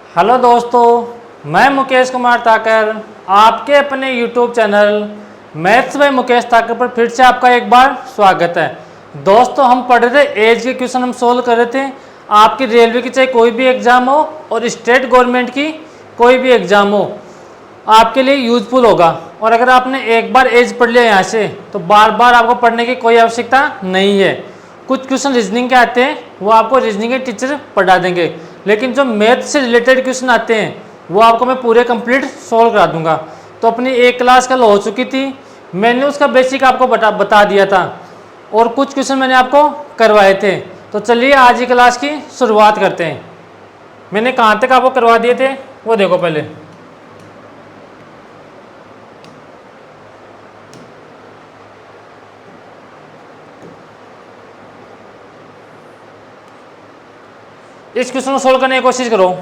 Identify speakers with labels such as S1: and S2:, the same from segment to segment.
S1: Hello दोस्तों, मैं मुकेश कुमार ताकर आपके अपने YouTube channel maths by Mukesh Takar पर फिर से आपका एक बार स्वागत है। दोस्तों, हम पढ़ रहे थे एज के क्वेश्चन हम सोल्व कर रहे थे। आपकी रेलवे की चाहे कोई भी एग्जाम हो और स्टेट गवर्नमेंट की कोई भी एग्जाम हो, आपके लिए यूजफुल होगा। और अगर आपने एक बार एज पढ़ लिया यहाँ से तो बार बार आपको पढ़ने की कोई आवश्यकता नहीं है। कुछ क्वेश्चन रीजनिंग के आते हैं, वो आपको रीजनिंग के टीचर पढ़ा देंगे, लेकिन जो मैथ से रिलेटेड क्वेश्चन आते हैं वो आपको मैं पूरे कंप्लीट सॉल्व करा दूंगा। तो अपनी एक क्लास कल हो चुकी थी, मैंने उसका बेसिक आपको बता दिया था और कुछ क्वेश्चन मैंने आपको करवाए थे। तो चलिए आज की क्लास की शुरुआत करते हैं। मैंने कहाँ तक आपको करवा दिए थे वो देखो पहले। इस क्वेश्चन को सोल्व करने की कोशिश करो।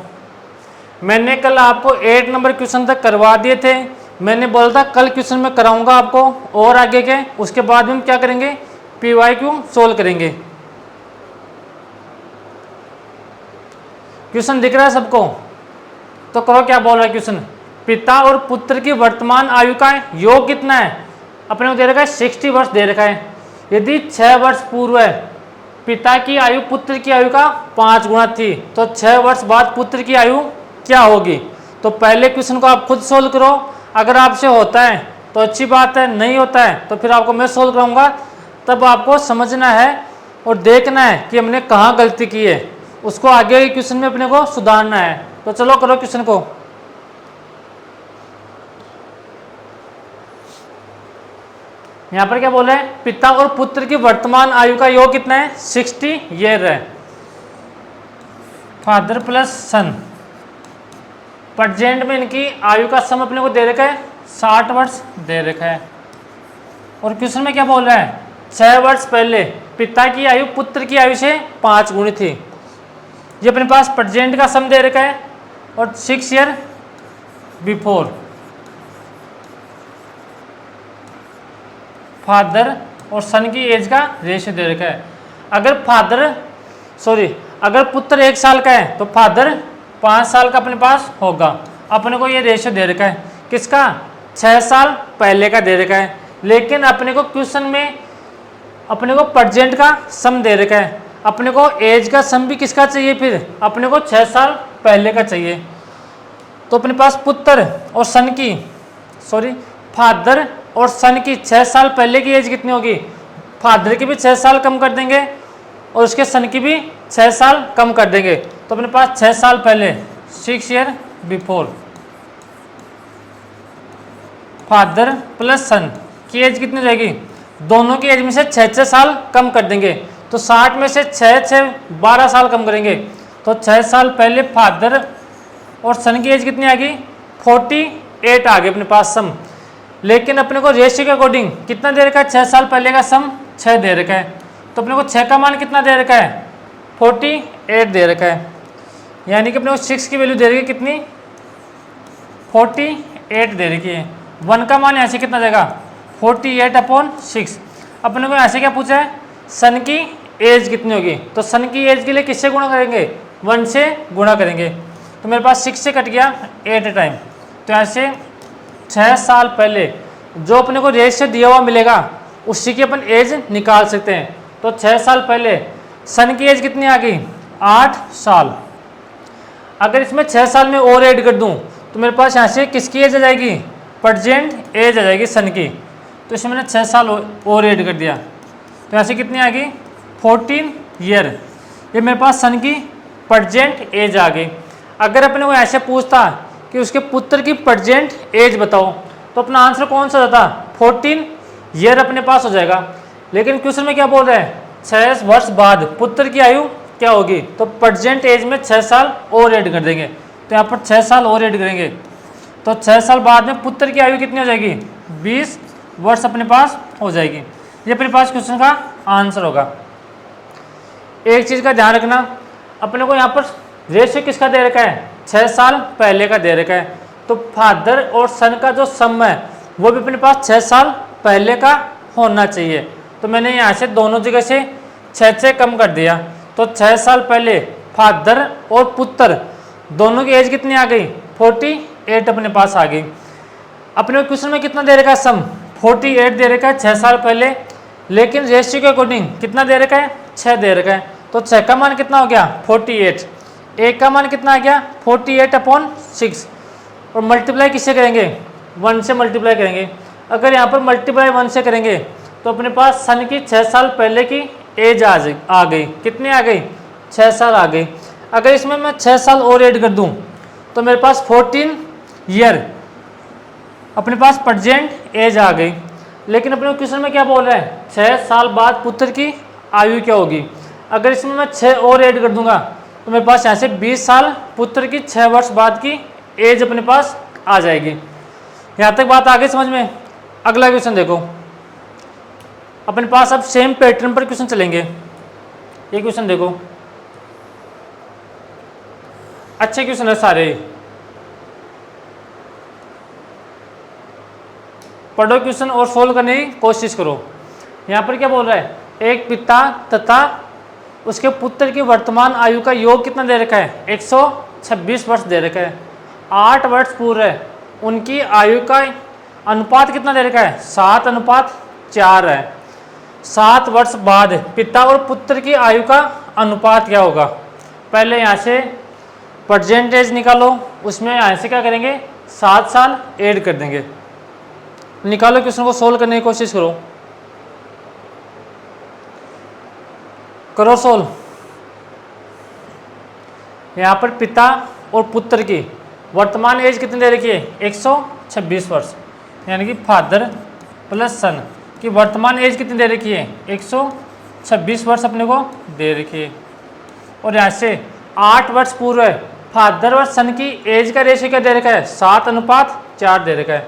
S1: मैंने कल आपको 8 नंबर क्वेश्चन तक करवा दिए थे। मैंने बोला था कल क्वेश्चन मैं कराऊंगा आपको और आगे के, उसके बाद में हम क्या करेंगे, PYQ सोल्व करेंगे। क्वेश्चन दिख रहा है सबको? तो करो, क्या बोल रहा है क्वेश्चन। पिता और पुत्र की वर्तमान आयु का योग कितना है? अपने को दे रखा है 60 वर्ष दे रखा है। यदि 6 वर्ष पूर्व है पिता की आयु पुत्र की आयु का 5 गुना थी, तो 6 वर्ष बाद पुत्र की आयु क्या होगी? तो पहले क्वेश्चन को आप खुद सोल्व करो। अगर आपसे होता है तो अच्छी बात है, नहीं होता है तो फिर आपको मैं सोल्व कराऊंगा। तब आपको समझना है और देखना है कि हमने कहाँ गलती की है, उसको आगे के क्वेश्चन में अपने को सुधारना है। तो चलो करो क्वेश्चन को। यहाँ पर क्या बोल रहे हैं, पिता और पुत्र की वर्तमान आयु का योग कितना है? 60 ईयर है। फादर प्लस सन, प्रेजेंट में इनकी आयु का सम अपने को दे रखा है 60 वर्ष दे रखा है। और क्वेश्चन में क्या बोल रहा है, 6 वर्ष पहले पिता की आयु पुत्र की आयु से 5 गुनी थी। ये अपने पास प्रेजेंट का सम दे रखा है और 6 ईयर बिफोर फादर और सन की एज का रेशियो दे रखा है। अगर पुत्र 1 साल का है तो फादर 5 साल का अपने पास होगा। अपने को ये रेशियो दे रखा है किसका? 6 साल पहले का दे रखा है। लेकिन अपने को क्वेश्चन में अपने को प्रेजेंट का सम दे रखा है। अपने को एज का सम भी किसका चाहिए? फिर अपने को 6 साल पहले का चाहिए। तो अपने पास पुत्र और सन की फादर और सन की 6 साल पहले की एज कितनी होगी? फादर की भी 6 साल कम कर देंगे और उसके सन की भी 6 साल कम कर देंगे। तो अपने पास 6 साल पहले 6 ईयर बिफोर फादर प्लस सन की एज कितनी रहेगी? दोनों की एज में से 6 साल कम कर देंगे। तो 60 में से 6 12 साल कम करेंगे। तो 6 साल पहले फादर और सन की एज कितनी आ गई? 48 आ गई अपने पास सम। लेकिन अपने को रेशियो के अकॉर्डिंग कितना दे रखा है? 6 साल पहले का सम 6 दे रखा है। तो अपने को 6 का मान कितना दे रखा है? 48 दे रखा है। यानी कि अपने को 6 की वैल्यू दे रखी है कितनी? 48 दे रखी है। 1 का मान यहाँ से कितना देगा? 48/6। अपने को यहाँ से क्या पूछा है? सन की एज कितनी होगी? तो सन की एज के लिए किससे गुणा करेंगे? 1 से गुणा करेंगे। तो मेरे पास 6 से कट गया 8 टाइम। तो यहाँ से 6 साल पहले जो अपने को रेशियो दिया हुआ मिलेगा उसी की अपन एज निकाल सकते हैं। तो 6 साल पहले सन की एज कितनी आ गई? 8 साल। अगर इसमें 6 साल में और ऐड कर दूं तो मेरे पास यहाँ से किसकी एज आ जाएगी? प्रेजेंट एज आ जाएगी सन की। तो इसमें मैंने 6 साल और ऐड कर दिया। तो यहाँ से कितनी आ गई? 14 ईयर। ये मेरे पास सन की प्रेजेंट एज आ गई। अगर अपने को ऐसे पूछता कि उसके पुत्र की प्रेजेंट एज बताओ तो अपना आंसर कौन सा होता? 14 ईयर अपने पास हो जाएगा। लेकिन क्वेश्चन में क्या बोल रहा है? 6 वर्ष बाद पुत्र की आयु क्या होगी? तो प्रेजेंट एज में 6 साल और ऐड कर देंगे। तो यहाँ पर 6 साल और ऐड करेंगे तो 6 साल बाद में पुत्र की आयु कितनी हो जाएगी? 20 वर्ष अपने पास हो जाएगी। ये अपने पास क्वेश्चन का आंसर होगा। एक चीज़ का ध्यान रखना, अपने को यहाँ पर रेशियो किसका दे रखा है? 6 साल पहले का दे रखा है। तो फादर और सन का जो सम है वो भी अपने पास 6 साल पहले का होना चाहिए। तो मैंने यहाँ से दोनों जगह से 6 कम कर दिया। तो 6 साल पहले फादर और पुत्र दोनों की एज कितनी आ गई 48 अपने पास आ गई। अपने क्वेश्चन में कितना दे रखा है सम 48 दे रखा है 6 साल पहले, लेकिन रेशियो के अकॉर्डिंग कितना दे रखा है 6 दे रखा है। तो 6 का मान कितना हो गया 48, 1 का मान कितना आ गया 48/6 और मल्टीप्लाई किससे करेंगे 1 से मल्टीप्लाई करेंगे। अगर यहाँ पर मल्टीप्लाई 1 से करेंगे तो अपने पास सन की 6 साल पहले की एज आ गई, कितनी आ गई 6 साल आ गई। अगर इसमें मैं 6 साल और ऐड कर दूं तो मेरे पास 14 ईयर अपने पास प्रेजेंट एज आ गई। लेकिन अपने क्वेश्चन में क्या बोल रहा है 6 साल बाद पुत्र की आयु क्या होगी। अगर इसमें मैं 6 और ऐड कर दूंगा तो मेरे पास यहाँ से 20 साल पुत्र की 6 वर्ष बाद की एज अपने पास आ जाएगी। यहाँ तक बात आ गई समझ में। अगला क्वेश्चन देखो, अपने पास अब सेम पैटर्न पर क्वेश्चन चलेंगे। ये क्वेश्चन देखो, अच्छे क्वेश्चन है सारे, पढ़ो क्वेश्चन और सोल्व करने की कोशिश करो। यहाँ पर क्या बोल रहा है, एक पिता तथा उसके पुत्र की वर्तमान आयु का योग कितना दे रखा है 126 वर्ष दे रखा है। 8 वर्ष पूर्व है, उनकी आयु का अनुपात कितना दे रखा है 7:4 है। 7 वर्ष बाद पिता और पुत्र की आयु का अनुपात क्या होगा। पहले यहाँ से परसेंटेज निकालो, उसमें यहाँ से क्या करेंगे 7 साल ऐड कर देंगे। निकालो, क्वेश्चन को सोल्व करने की कोशिश करो, करो सोल्व। यहाँ पर पिता और पुत्र की वर्तमान एज कितनी दे रखी है 126 वर्ष, यानी कि फादर प्लस सन की वर्तमान एज कितनी दे रखी है 126 वर्ष अपने को दे रखी है। और यहाँ से 8 वर्ष पूर्व है, फादर और सन की एज का रेशियो क्या दे रखा है 7:4 दे रखा है।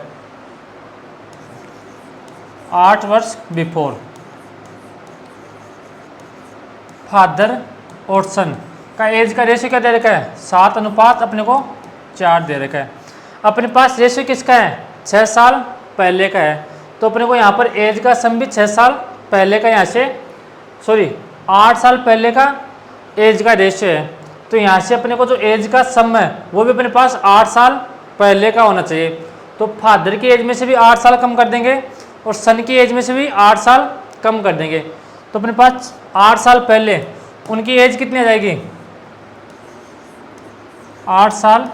S1: 8 वर्ष बिफोर फादर और सन का एज का रेशियो क्या दे रखा है 7:4 अपने को 4 दे रखा है। अपने पास रेशियो किसका है 6 साल पहले का है, तो अपने को यहाँ पर एज का सम भी 6 साल पहले का, यहाँ से 8 साल पहले का एज का रेशियो है। तो यहाँ से अपने को जो एज का सम है वो भी अपने पास 8 साल पहले का होना चाहिए। तो फादर की एज में से भी 8 साल कम कर देंगे और सन की एज में से भी 8 साल कम कर देंगे। तो अपने पास 8 साल पहले उनकी एज कितनी आ जाएगी 8 साल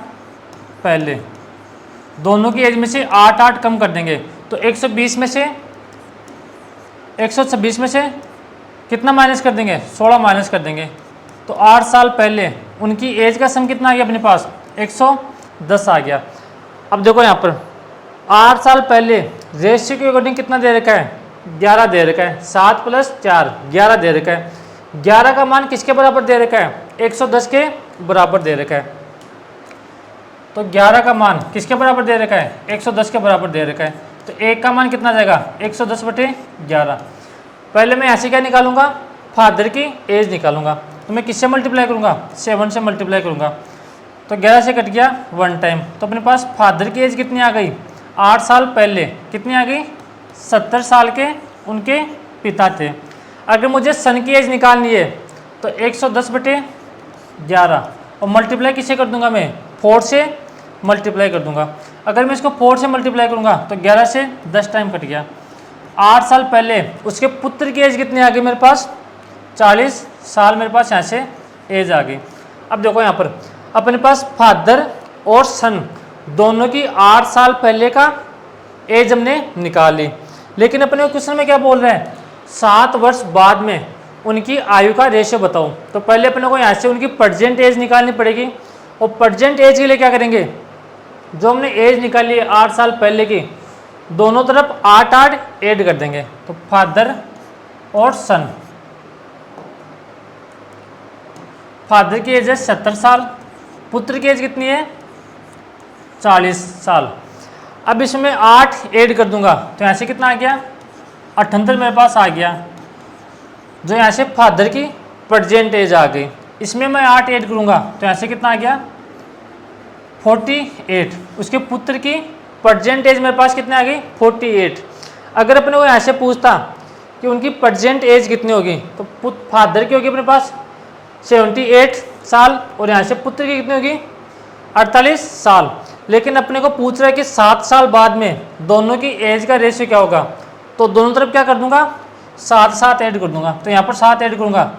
S1: पहले, दोनों की एज में से 8 कम कर देंगे तो 126 में से कितना माइनस कर देंगे 16 माइनस कर देंगे। तो 8 साल पहले उनकी एज का सम कितना आ गया अपने पास 110 आ गया। अब देखो यहाँ पर 8 साल पहले रेशियो के अकॉर्डिंग कितना दे रखा है 11 दे रखा है, 7 + 4 11 दे रखा है। 11 का मान किसके बराबर दे रखा है 110 के बराबर दे रखा है। तो 11 का मान किसके बराबर दे रखा है 110 के बराबर दे रखा है। तो 1 का मान कितना जाएगा 110/11। पहले मैं ऐसे क्या निकालूंगा फादर की एज निकालूंगा, तो मैं किससे मल्टीप्लाई करूंगा 7 से मल्टीप्लाई करूंगा। तो 11 से कट गया 1 टाइम, तो अपने पास फादर की एज कितनी आ गई 8 साल पहले कितनी आ गई 70 साल के उनके पिता थे। अगर मुझे सन की एज निकालनी है तो 110/11 और मल्टीप्लाई किससे कर दूंगा मैं 4 से मल्टीप्लाई कर दूंगा। अगर मैं इसको 4 से मल्टीप्लाई करूंगा तो 11 से 10 टाइम कट गया। 8 साल पहले उसके पुत्र की एज कितनी आ गई मेरे पास 40 साल मेरे पास यहाँ से एज आ गई। अब देखो यहाँ पर अपने पास फादर और सन दोनों की 8 साल पहले का एज हमने निकाल ली, लेकिन अपने क्वेश्चन में क्या बोल रहे हैं 7 वर्ष बाद में उनकी आयु का रेशियो बताओ। तो पहले अपने को यहाँ से उनकी प्रेजेंट एज निकालनी पड़ेगी और प्रेजेंट एज के लिए क्या करेंगे जो हमने एज निकाली है 8 साल पहले की दोनों तरफ 8 ऐड कर देंगे। तो फादर और सन, फादर की एज है 70 साल, पुत्र की एज कितनी है 40 साल। अब इसमें 8 ऐड कर दूंगा तो यहाँ से कितना आ गया 78 मेरे पास आ गया, जो यहाँ से फादर की प्रेजेंट एज आ गई। इसमें मैं 8 ऐड करूँगा तो यहाँ से कितना आ गया 48। उसके पुत्र की प्रेजेंट एज मेरे पास कितनी आ गई 48। अगर अपने को यहाँ से पूछता कि उनकी प्रेजेंट एज कितनी होगी तो फादर की होगी अपने पास 78 साल और यहाँ से पुत्र की कितनी होगी 48 साल। लेकिन अपने को पूछ रहा है कि 7 साल बाद में दोनों की एज का रेशियो क्या होगा, तो दोनों तरफ क्या कर दूंगा, 7 7 ऐड कर दूंगा। तो यहाँ पर 7 ऐड करूंगा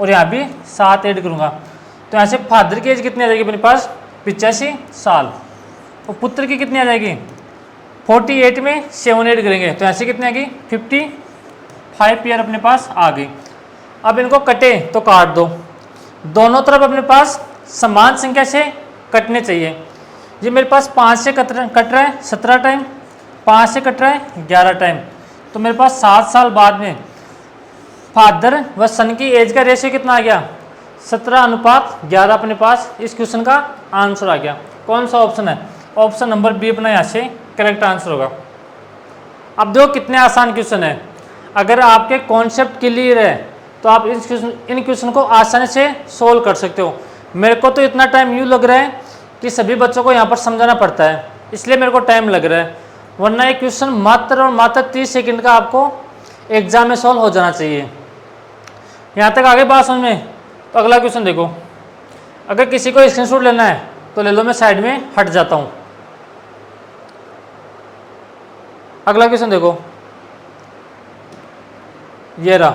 S1: और यहाँ भी 7 ऐड करूंगा। तो यहाँ से फादर की एज कितनी आ जाएगी अपने पास, 85 साल। और पुत्र की कितनी आ जाएगी, 48 में 7 ऐड करेंगे तो ऐसे कितनी आ गई, 55 ईयर अपने पास आ गई। अब इनको कटे तो काट दो, दोनों तरफ अपने पास समान संख्या से कटने चाहिए। ये मेरे पास 5 से कट रहा है 17 टाइम, 5 से कट रहा है 11 टाइम। तो मेरे पास 7 साल बाद में फादर व सन की एज का रेशियो कितना आ गया, 17:11 अपने पास इस क्वेश्चन का आंसर आ गया। कौन सा ऑप्शन है, ऑप्शन नंबर बी अपना यहाँ से करेक्ट आंसर होगा। अब देखो कितने आसान क्वेश्चन है, अगर आपके कॉन्सेप्ट क्लियर है तो आप इन क्वेश्चन को आसानी से सोल्व कर सकते हो। मेरे को तो इतना टाइम यूँ लग रहा है कि सभी बच्चों को यहाँ पर समझाना पड़ता है, इसलिए मेरे को टाइम लग रहा है, वरना ये क्वेश्चन मात्र और मात्र 30 सेकंड का आपको एग्जाम में सोल्व हो जाना चाहिए। यहाँ तक आगे बात समझ में। तो अगला क्वेश्चन देखो, अगर किसी को स्क्रीनशॉट लेना है तो ले लो, मैं साइड में हट जाता हूँ। अगला क्वेश्चन देखो, ये रहा,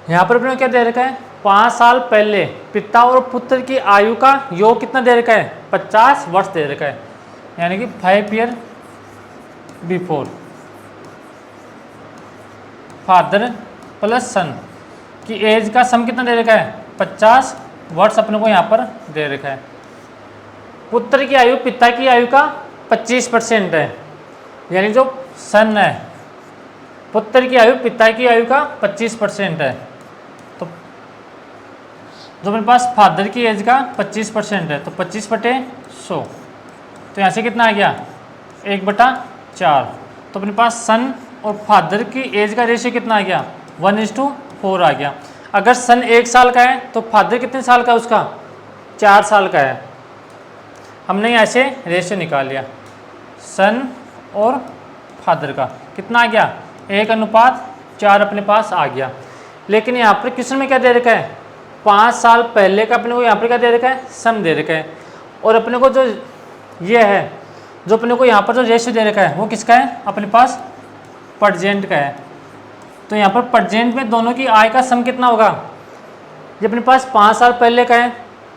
S1: यहाँ पर अपने क्या दे रखा है, 5 साल पहले पिता और पुत्र की आयु का योग कितना दे रखा है, 50 वर्ष दे रखा है, यानी कि 5 ईयर बिफोर फादर प्लस सन की एज का सम कितना दे रखा है, 50 वर्ष अपने को यहाँ पर दे रखा है। पुत्र की आयु पिता की आयु का 25% है, यानी जो सन है पुत्र की आयु पिता की आयु का 25% है, तो जो मेरे पास फादर की एज का 25% है, तो 25/100, तो यहाँ से कितना आ गया, 1/4। तो अपने पास सन और फादर की एज का रेशियो कितना आ गया, 1:4 आ गया। अगर सन 1 साल का है तो फादर कितने साल का है उसका, 4 साल का है। हमने यहाँ से रेशियो निकाल लिया, सन और फादर का कितना आ गया, 1:4 अपने पास आ गया। लेकिन यहाँ पर क्वेश्चन में क्या दे रखा है, 5 साल पहले का अपने को यहाँ पर क्या दे रखा है, सम दे रखा है, और अपने को जो ये है, जो अपने को यहाँ पर जो रेशियो दे रखा है वो किसका है, अपने पास प्रेजेंट का है। तो यहाँ पर प्रेजेंट में दोनों की आय का सम कितना होगा, ये अपने पास 5 साल पहले का है,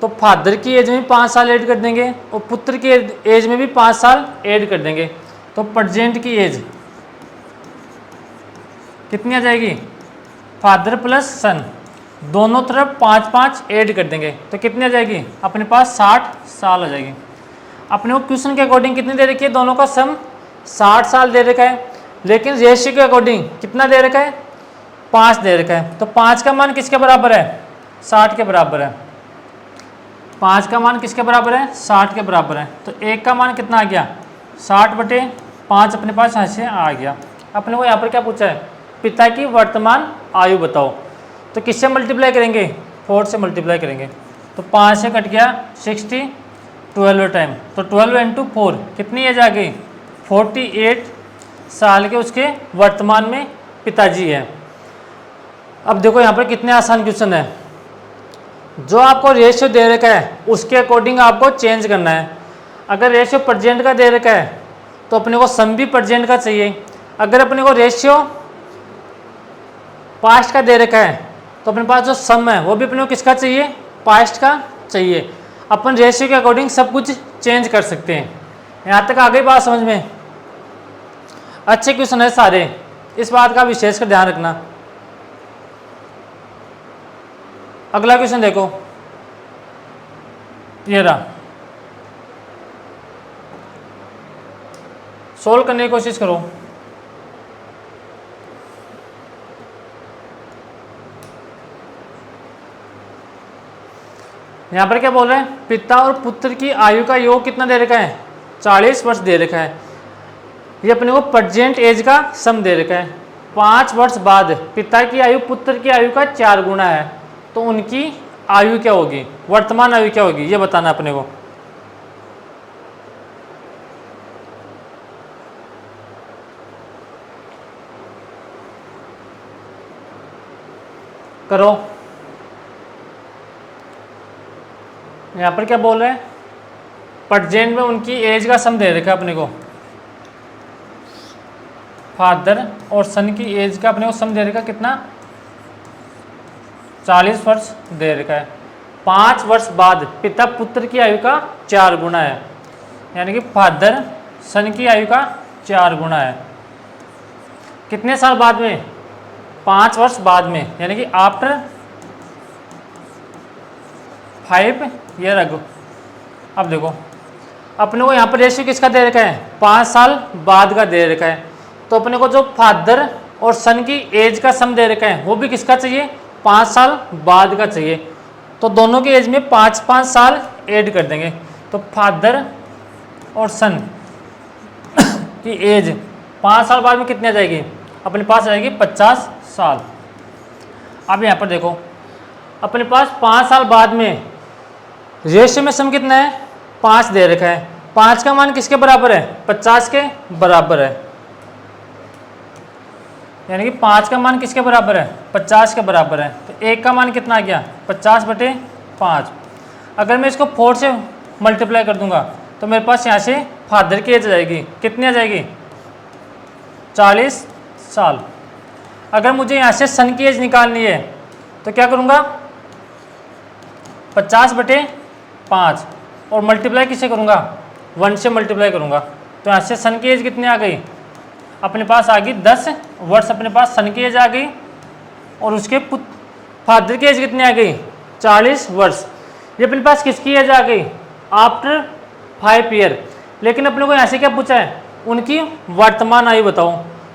S1: तो फादर की एज में भी 5 साल ऐड कर देंगे और पुत्र की एज में भी 5 साल ऐड कर देंगे, तो प्रेजेंट की एज कितनी आ जाएगी, फादर प्लस सन दोनों तरफ 5-5 ऐड कर देंगे तो कितनी आ जाएगी, अपने पास 60 साल आ जाएगी। अपने को क्वेश्चन के अकॉर्डिंग कितनी दे रखी है, दोनों का सम 60 साल दे रखा है, लेकिन रेशियो के अकॉर्डिंग कितना दे रखा है, 5 दे रखा है। तो 5 का मान किसके बराबर है, 60 के बराबर है। 5 का मान किसके बराबर है, 60 के बराबर है। तो 1 का मान कितना आ गया, 60/5 अपने पास यहाँ से आ गया। अपने को यहाँ पर क्या पूछा है, पिता की वर्तमान आयु बताओ, तो किससे मल्टीप्लाई करेंगे, 4 से मल्टीप्लाई करेंगे। तो 5 से कट गया 60, 12 टाइम, तो 12 × 4 कितनी एज आ गई, 48 साल के उसके वर्तमान में पिताजी है। अब देखो यहाँ पर कितने आसान क्वेश्चन है, जो आपको रेशियो दे रखा है उसके अकॉर्डिंग आपको चेंज करना है। अगर रेशियो प्रेजेंट का दे रखा है तो अपने को सम भी प्रेजेंट का चाहिए, अगर अपने को रेशियो पास्ट का दे रखा है तो अपने पास जो सम है वो भी अपने को किसका चाहिए, पास्ट का चाहिए। अपन रेशियो के अकॉर्डिंग सब कुछ चेंज कर सकते हैं। यहाँ तक आ गई बात समझ में, अच्छे क्वेश्चन है सारे, इस बात का विशेष कर ध्यान रखना। अगला क्वेश्चन देखो, ये रहा, सोल्व करने की कोशिश करो। यहाँ पर क्या बोल रहे हैं, पिता और पुत्र की आयु का योग कितना दे रखा है, 40 वर्ष दे रखा है। ये अपने को प्रेजेंट एज का सम दे रखा है। 5 वर्ष बाद पिता की आयु पुत्र की आयु का 4 गुना है, तो उनकी आयु क्या होगी, वर्तमान आयु क्या होगी, ये बताना अपने को। करो। यहाँ पर क्या बोल रहे हैं, प्रेजेंट में उनकी एज का सम दे रखा है अपने को, फादर और सन की एज का अपने को सम दे रखा कितना, 40 वर्ष दे रखा है। 5 वर्ष बाद पिता पुत्र की आयु का 4 गुना है, यानी कि फादर सन की आयु का 4 गुना है। कितने साल बाद में, 5 वर्ष बाद में, यानी कि आफ्टर 5 ईयर अगो। अब देखो अपने को यहाँ पर रेशियो किसका दे रखा है, 5 साल बाद का दे रखा है। तो अपने को जो फादर और सन की एज का सम दे रखा है वो भी किसका चाहिए, 5 साल बाद का चाहिए। तो दोनों की एज में 5-5 साल ऐड कर देंगे। तो फादर और सन की एज 5 साल बाद में कितनी आ जाएगी, अपने पास आ जाएगी 50 साल। अब यहाँ पर देखो अपने पास 5 साल बाद में रेशियो में सम कितना है, 5 दे रखा है। 5 का मान किसके बराबर है, 50 के बराबर है, यानी कि 5 का मान किसके बराबर है, 50 के बराबर है। तो 1 का मान कितना आ गया, 50/5। अगर मैं इसको 4 से मल्टीप्लाई कर दूंगा तो मेरे पास यहाँ से फादर की एज आ जाएगी, कितनी आ जाएगी, 40 साल। अगर मुझे यहाँ से सन की एज निकालनी है तो क्या करूँगा, 50/5 और मल्टीप्लाई किससे करूँगा, 1 से मल्टीप्लाई करूँगा। तो यहाँ से सन की एज कितनी आ गई, अपने पास आ गई 10 वर्ष, अपने पास सन की एज आ गई। और उसके फादर की एज कितनी आ गई, 40 वर्ष। ये अपने पास किसकी एज आ गई, आफ्टर 5 ईयर। लेकिन अपने को यहाँ से क्या पूछा है, उनकी वर्तमान आयु बताओ।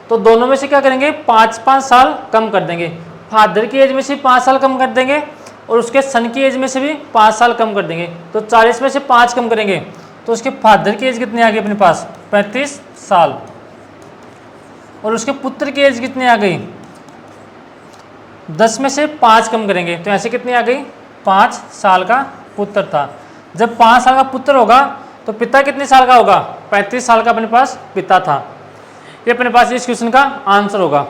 S1: तो दोनों में से क्या करेंगे, 5-5 साल कम कर देंगे। फादर की एज में से 5 साल कम कर देंगे और उसके सन की एज में से भी 5 साल कम कर देंगे। तो 40 में से 5 कम करेंगे तो उसके फादर की एज कितनी आ गई अपने पास, 35 साल। और उसके पुत्र की एज कितनी आ गई, 10 में से 5 कम करेंगे तो ऐसे कितनी आ गई, 5 साल का पुत्र था। जब 5 साल का पुत्र होगा तो पिता कितने साल का होगा, 35 साल का अपने पास पिता था। ये अपने पास इस क्वेश्चन का आंसर होगा।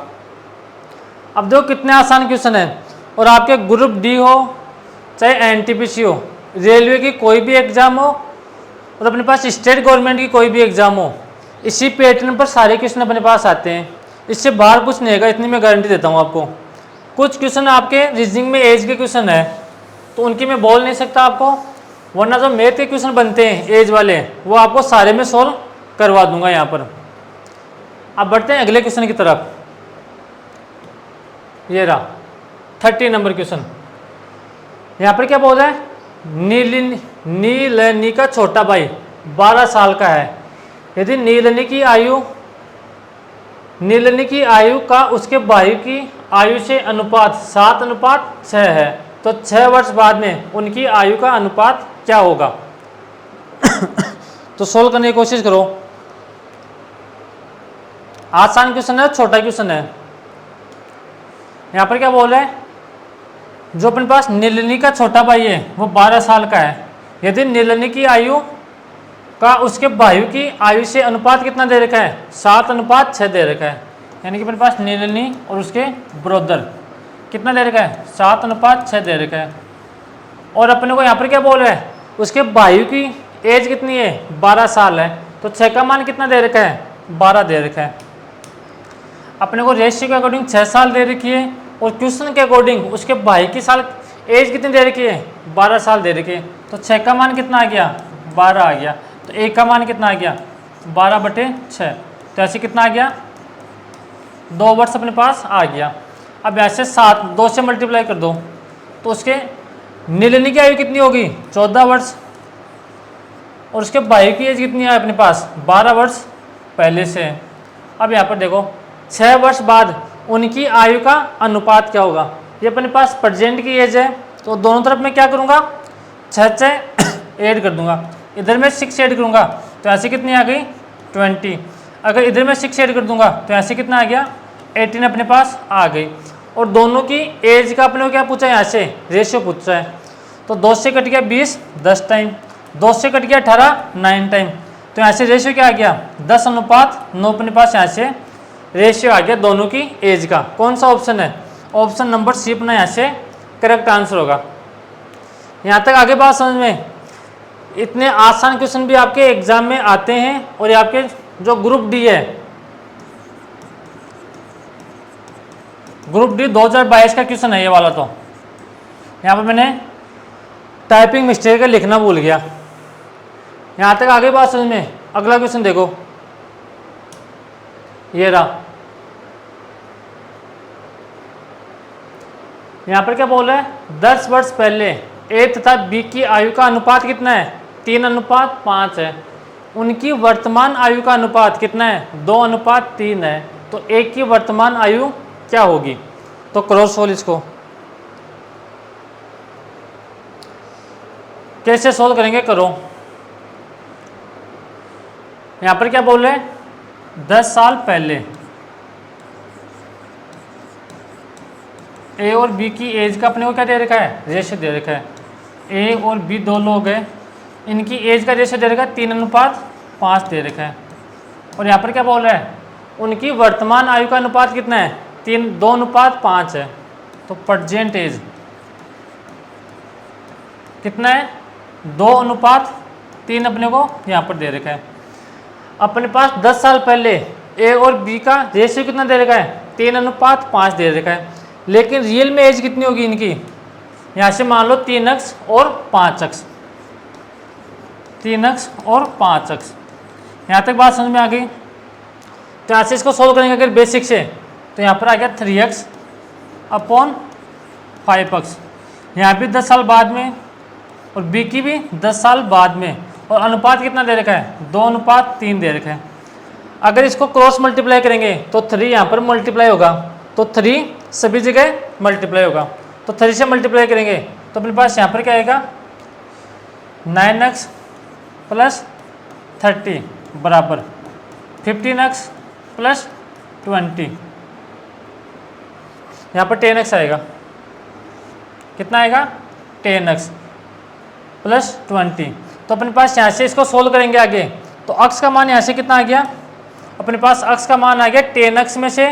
S1: अब देखो कितने आसान क्वेश्चन है। और आपके ग्रुप डी हो चाहे एनटीपीसी हो, रेलवे की कोई भी एग्जाम हो और अपने पास स्टेट गवर्नमेंट की कोई भी एग्जाम हो, इसी पैटर्न पर सारे क्वेश्चन अपने पास आते हैं। इससे बाहर कुछ नहीं होगा, इतनी मैं गारंटी देता हूँ आपको। कुछ क्वेश्चन आपके रीजनिंग में एज के क्वेश्चन है तो उनकी मैं बोल नहीं सकता आपको, वरना जो मैथ के क्वेश्चन बनते हैं एज वाले वो आपको सारे में सोल्व करवा दूंगा यहाँ पर। अब बढ़ते हैं अगले क्वेश्चन की तरफ। ये रहा 30 नंबर क्वेश्चन। यहाँ पर क्या बोल रहा है, नीलनी का छोटा भाई 12 साल का है। यदि नीलनी की आयु का उसके भाई की आयु से अनुपात 7:6 है तो 6 वर्ष बाद में उनकी आयु का अनुपात क्या होगा। तो सोल्व करने की कोशिश करो। आसान क्वेश्चन है, छोटा क्वेश्चन है। यहाँ पर क्या बोल रहे हैं, जो अपने पास नीलनी का छोटा भाई है वो 12 साल का है। यदि नीलनी की आयु का उसके भाई की आयु से अनुपात कितना दे रखा है, 7:6 दे रखा है। यानी कि अपने पास नीलनी और उसके ब्रदर कितना दे रखा है, 7:6 दे रखा है। और अपने को यहाँ पर क्या बोल रहा है, उसके भाई की एज कितनी है, 12 साल है। तो 6 का मान कितना दे रखा है, 12 दे रखा है। अपने को रेशियो के अकॉर्डिंग 6 साल दे रखी है और क्वेश्चन के अकॉर्डिंग उसके भाई की साल एज कितनी दे रखी है, 12 साल दे रखी है। तो 6 का मान कितना आ गया, 12 आ गया। तो 1 का मान कितना आ गया, 12/6। तो ऐसे कितना आ गया, 2 वर्ष अपने पास आ गया। अब ऐसे 2 से मल्टीप्लाई कर दो तो उसके नीलनी की आयु कितनी होगी, 14 वर्ष। और उसके भाई की एज कितनी है अपने पास, 12 वर्ष पहले से है। अब यहाँ पर देखो 6 वर्ष बाद उनकी आयु का अनुपात क्या होगा। ये अपने पास प्रेजेंट की एज है तो दोनों तरफ मैं क्या करूँगा, 6 ऐड कर दूंगा। इधर मैं 6 ऐड करूँगा तो ऐसे कितनी आ गई, 20। अगर इधर मैं 6 ऐड कर दूंगा तो ऐसे कितना आ गया, 18 अपने पास आ गई। और दोनों की एज का अपने को क्या पूछा है, यहाँ से रेशियो पूछा है। तो 2 से कट गया 20, 10 टाइम। 2 से कट गया 18, 9 टाइम। तो यहाँ से रेशियो क्या आ गया, 10:9 अपने पास यहाँ से रेशियो आ गया दोनों की एज का। कौन सा ऑप्शन है, ऑप्शन नंबर सी अपना यहाँ से करेक्ट आंसर होगा। यहाँ तक आगे बात समझ में। इतने आसान क्वेश्चन भी आपके एग्जाम में आते हैं, और ये आपके जो ग्रुप डी है, ग्रुप डी 2022 का क्वेश्चन है ये वाला। तो यहाँ पर मैंने टाइपिंग मिस्टेक है, लिखना भूल गया। यहाँ तक आगे बात समझ में। अगला क्वेश्चन देखो, ये रहा। यहाँ पर क्या बोल रहा है, 10 वर्ष पहले ए तथा बी की आयु का अनुपात कितना है, 3:5 है। उनकी वर्तमान आयु का अनुपात कितना है, 2:3 है। तो ए की वर्तमान आयु क्या होगी? तो क्रॉस सोल्व इसको कैसे सोल्व करेंगे, करो। यहाँ पर क्या बोल रहे हैं, 10 साल पहले ए और बी की एज का अपने को क्या दे रखा है, रेशियो दे रखा है। ए और बी दो लोग हैं, इनकी एज का रेशियो दे रखा है 3:5 दे रखा है। और यहाँ पर क्या बोल रहा है, उनकी वर्तमान आयु का अनुपात कितना है, 2:5 है। तो प्रेजेंट एज कितना है, 2:3 अपने को यहाँ पर दे रखा है। अपने पास 10 साल पहले ए और बी का रेशियो कितना दे रखा है, 3:5 दे रखा है। लेकिन रियल में एज कितनी होगी इनकी, यहाँ से मान लो 3x और 5x, 3x और 5x। यहाँ तक बात समझ में आ गई। तो यहाँ से इसको सोल्व करेंगे अगर बेसिक से, तो यहाँ पर आ गया 3x अपॉन 5x। यहाँ भी 10 साल बाद में, और बी की भी 10 साल बाद में। और अनुपात कितना दे रखा है, 2:3 दे रखा है। अगर इसको क्रॉस मल्टीप्लाई करेंगे तो 3 यहाँ पर मल्टीप्लाई होगा, तो 3 सभी जगह मल्टीप्लाई होगा। तो 3 से मल्टीप्लाई करेंगे तो अपने पास यहाँ पर क्या आएगा, 9x + 30 बराबर 15x + 20। यहाँ पर 10x आएगा। कितना आएगा, 10x + 20। तो अपने पास यहाँ से इसको सोल्व करेंगे आगे, तो x का मान यहाँ से कितना आ गया, अपने पास x का मान आ गया 10x में से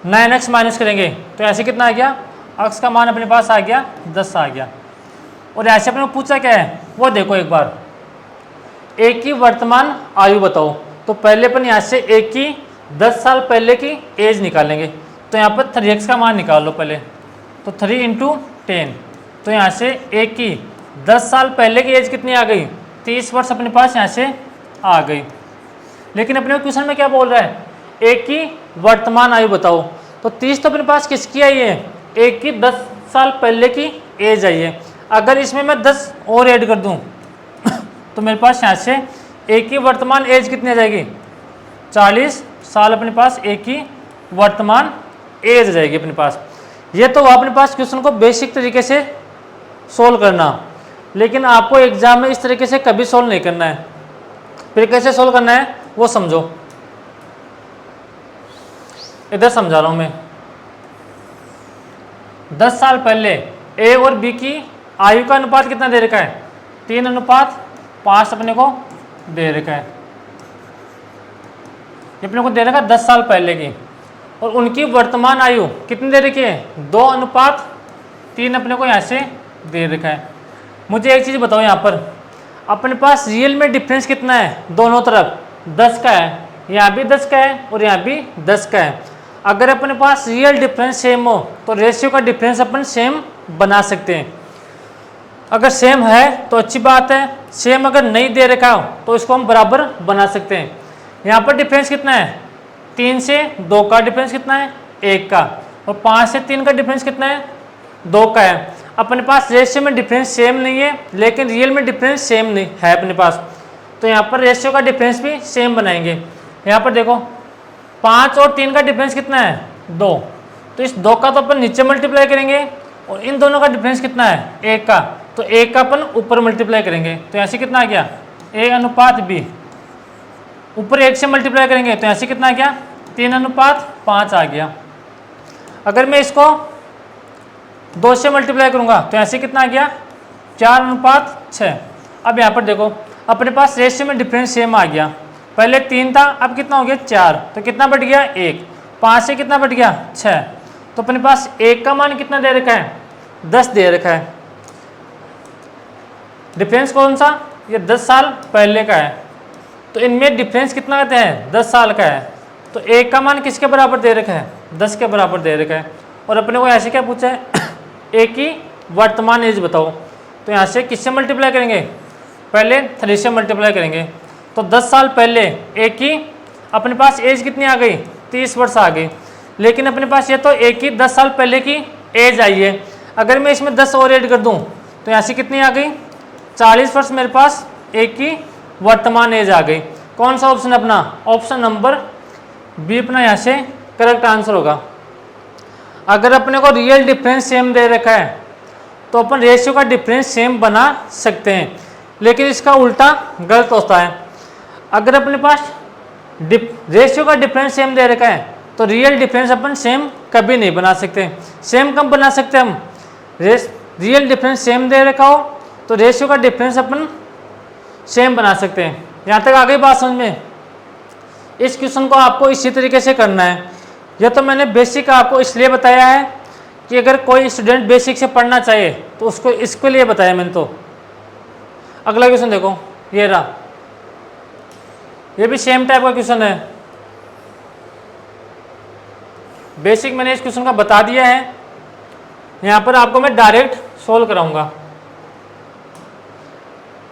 S1: 9x माइनस करेंगे तो ऐसे कितना आ गया, x का मान अपने पास आ गया 10 आ गया। और ऐसे अपने को पूछा क्या है वो देखो एक बार, ए की वर्तमान आयु बताओ। तो पहले अपन यहाँ से ए की 10 साल पहले की एज निकालेंगे। तो यहाँ पर 3x का मान निकाल लो पहले, तो 3 × 10। तो यहाँ से ए की 10 साल पहले की एज कितनी आ गई, 30 वर्ष अपने पास यहाँ से आ गई। लेकिन अपने क्वेश्चन में क्या बोल रहा है, ए की वर्तमान आयु बताओ। तो 30 तो अपने पास किसकी आई है, ए की 10 साल पहले की एज आई है। अगर इसमें मैं 10 और ऐड कर दूं तो मेरे पास यहाँ से ए की वर्तमान एज कितनी आ जाएगी, 40 साल अपने पास ए की वर्तमान एज जाएगी अपने पास। ये तो अपने पास क्वेश्चन को बेसिक तरीके से सोल्व करना, लेकिन आपको एग्जाम में इस तरीके से कभी सोल्व नहीं करना है। फिर कैसे सोल्व करना है वो समझो, इधर समझा रहा हूं मैं। 10 साल पहले ए और बी की आयु का अनुपात कितना दे रखा है, 3:5 अपने को दे रखा है। ये अपने को दे रखा है 10 साल पहले की, और उनकी वर्तमान आयु कितनी दे रखी है, 2:3 अपने को यहाँ से दे रखा है। मुझे एक चीज़ बताओ, यहाँ पर अपने पास रियल में डिफरेंस कितना है, दोनों तरफ 10 का है, यहाँ भी 10 का है और यहाँ भी 10 का है। अगर अपने पास रियल डिफरेंस सेम हो तो रेशियो का डिफरेंस अपन सेम बना सकते हैं। अगर सेम है तो अच्छी बात है, सेम अगर नहीं दे रखा हो तो इसको हम बराबर बना सकते हैं। यहाँ पर डिफरेंस कितना है, 3 से 2 का डिफरेंस कितना है, 1 का, और 5 से 3 का डिफरेंस कितना है, 2 का है। अपने पास रेशियो में डिफरेंस सेम नहीं है, लेकिन रियल में डिफरेंस सेम नहीं है अपने पास, तो यहाँ पर रेशियो का डिफरेंस भी सेम बनाएंगे। यहाँ पर देखो 5 और 3 का डिफरेंस कितना है, 2, तो इस 2 का तो अपन नीचे मल्टीप्लाई करेंगे, और इन दोनों का डिफरेंस कितना है, 1 का, तो 1 का अपन ऊपर मल्टीप्लाई करेंगे। तो ऐसे कितना आ गया, A/B, ऊपर 1 से मल्टीप्लाई करेंगे तो ऐसे कितना आ गया, 3:5 आ गया। अगर मैं इसको 2 से मल्टीप्लाई करूंगा तो ऐसे कितना आ गया, 4:6। अब यहाँ पर देखो अपने पास रेशियो में डिफरेंस सेम आ गया, पहले 3 था अब कितना हो गया 4, तो कितना बढ़ गया 1, 5 से कितना बढ़ गया 6, तो अपने पास एक का मान कितना दे रखा है, 10 दे रखा है। डिफरेंस कौन सा, ये 10 साल पहले का है, तो इनमें डिफरेंस कितना कहते हैं, 10 साल का है। तो एक का मान किसके बराबर दे रखा है, 10 के बराबर दे रखा है। और अपने को ऐसे क्या पूछा है, एक की वर्तमान एज बताओ। तो यहाँ से किससे मल्टीप्लाई करेंगे, पहले 3 से मल्टीप्लाई करेंगे। तो 10 साल पहले एक की अपने पास एज कितनी आ गई, 30 वर्ष आ गई। लेकिन अपने पास ये तो एक की 10 साल पहले की एज आई है। अगर मैं इसमें 10 और ऐड कर दूं तो यहाँ से कितनी आ गई, 40 वर्ष मेरे पास एक की वर्तमान एज आ गई। कौन सा ऑप्शन अपना, ऑप्शन नंबर बी अपना यहाँ से करेक्ट आंसर होगा। अगर अपने को रियल डिफरेंस सेम दे रखा है तो अपन रेशियो का डिफरेंस सेम बना सकते हैं, लेकिन इसका उल्टा गलत होता है। अगर अपने पास रेशियो का डिफरेंस सेम दे रखा है तो रियल डिफरेंस अपन सेम कभी नहीं बना सकते। सेम कब बना सकते हम, रियल डिफरेंस सेम दे रखा हो तो रेशियो का डिफरेंस अपन सेम बना सकते हैं। यहाँ तक आ गई बात समझ में। इस क्वेश्चन को आपको इसी तरीके से करना है। यह तो मैंने बेसिक आपको इसलिए बताया है कि अगर कोई स्टूडेंट बेसिक से पढ़ना चाहिए तो उसको इसके लिए बताया मैंने। तो अगला क्वेश्चन देखो, ये रहा, ये भी सेम टाइप का क्वेश्चन है। बेसिक मैंने इस क्वेश्चन का बता दिया है, यहाँ पर आपको मैं डायरेक्ट सोल्व कराऊंगा।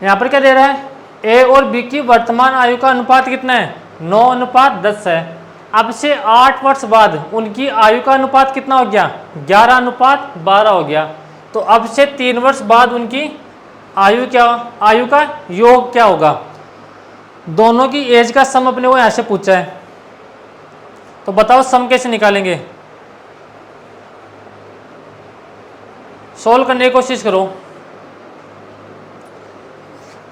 S1: यहाँ पर क्या दे रहा है, ए और बी की वर्तमान आयु का अनुपात कितना है, 9:10 है। अब से 8 वर्ष बाद उनकी आयु का अनुपात कितना हो गया, 11:12 हो गया। तो अब से 3 वर्ष बाद उनकी आयु का योग क्या होगा। दोनों की एज का सम अपने को यहाँ से पूछा है, तो बताओ सम कैसे निकालेंगे। सोल्व करने की कोशिश करो।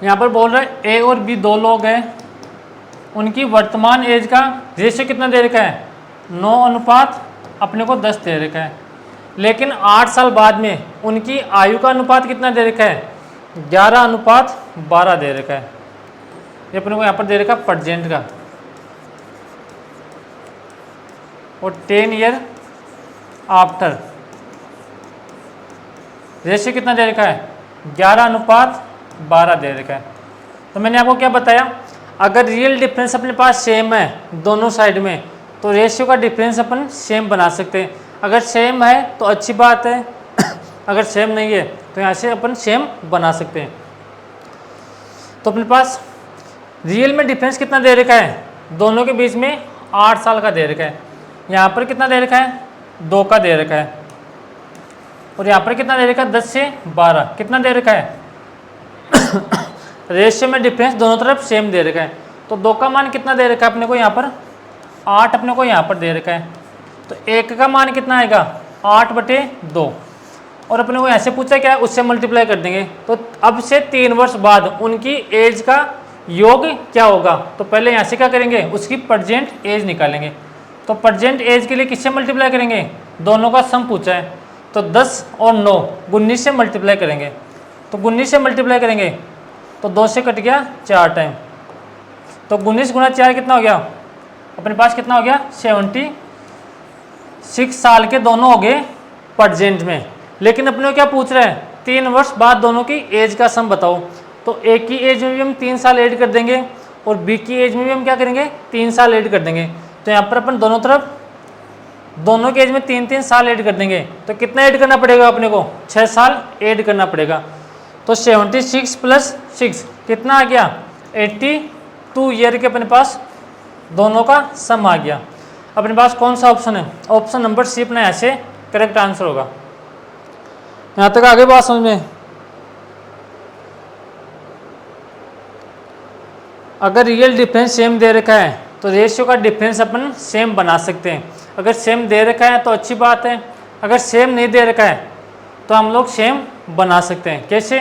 S1: यहाँ पर बोल रहा है ए और बी दो लोग हैं, उनकी वर्तमान एज का रेशियो कितना दे रखा है, 9 अपने को 10 दे रखा है। लेकिन 8 साल बाद में उनकी आयु का अनुपात कितना दे रखा है, 11:12 दे रखा है। ये अपने को यहाँ पर दे रखा है प्रेजेंट का। और 10 ईयर आफ्टर रेशियो कितना दे रखा है, 11:12 दे रखा है। तो मैंने आपको क्या बताया, अगर रियल डिफरेंस अपने पास सेम है दोनों साइड में तो रेशियो का डिफरेंस अपन सेम बना सकते हैं। अगर सेम है तो अच्छी बात है, अगर सेम नहीं है तो यहाँ से अपन सेम बना सकते हैं। तो अपने पास रियल में डिफरेंस कितना दे रखा है, दोनों के बीच में 8 साल का दे रखा है। यहाँ पर कितना दे रखा है, 2 का दे रखा है। और यहाँ पर कितना दे रखा है, 10 से 12 कितना दे रखा है। रेशियो में डिफरेंस दोनों तरफ सेम दे रखा है। तो 2 का मान कितना दे रखा है अपने को, यहाँ पर 8 अपने को यहाँ पर दे रखा है। तो 1 का मान कितना आएगा, 8/2। और अपने को ऐसे पूछा क्या है, उससे मल्टीप्लाई कर देंगे। तो अब से 3 वर्ष बाद उनकी एज का योग क्या होगा। तो पहले यहाँ से क्या करेंगे, उसकी प्रेजेंट एज निकालेंगे। तो प्रेजेंट एज के लिए किससे मल्टीप्लाई करेंगे, दोनों का सम पूछा है। तो 10 और 9 19 से मल्टीप्लाई करेंगे। तो 19 से मल्टीप्लाई करेंगे तो 2 से कट गया 4 टाइम। तो 19 गुणा 4 कितना हो गया, अपने पास कितना हो गया, 76 साल के दोनों हो गए प्रेजेंट में। लेकिन अपने को क्या पूछ रहा है, 3 वर्ष बाद दोनों की एज का सम बताओ। तो एक की एज में भी हम 3 साल ऐड कर देंगे और बी की एज में भी हम क्या करेंगे, 3 साल ऐड कर देंगे। तो यहाँ पर अपन दोनों तरफ दोनों के एज में 3-3 साल ऐड कर देंगे। तो कितना ऐड करना पड़ेगा अपने को, 6 साल ऐड करना पड़ेगा। तो 76 + 6 कितना आ गया, 82 ईयर के अपने पास दोनों का सम आ गया। अपने पास कौन सा ऑप्शन है, ऑप्शन नंबर सी अपना ऐसे करेक्ट आंसर होगा। यहाँ तक आगे बात समझ में। अगर रियल डिफरेंस सेम दे रखा है तो रेशियो का डिफरेंस अपन सेम बना सकते हैं। अगर सेम दे रखा है तो अच्छी बात है, अगर सेम नहीं दे रखा है तो हम लोग सेम बना सकते हैं। कैसे,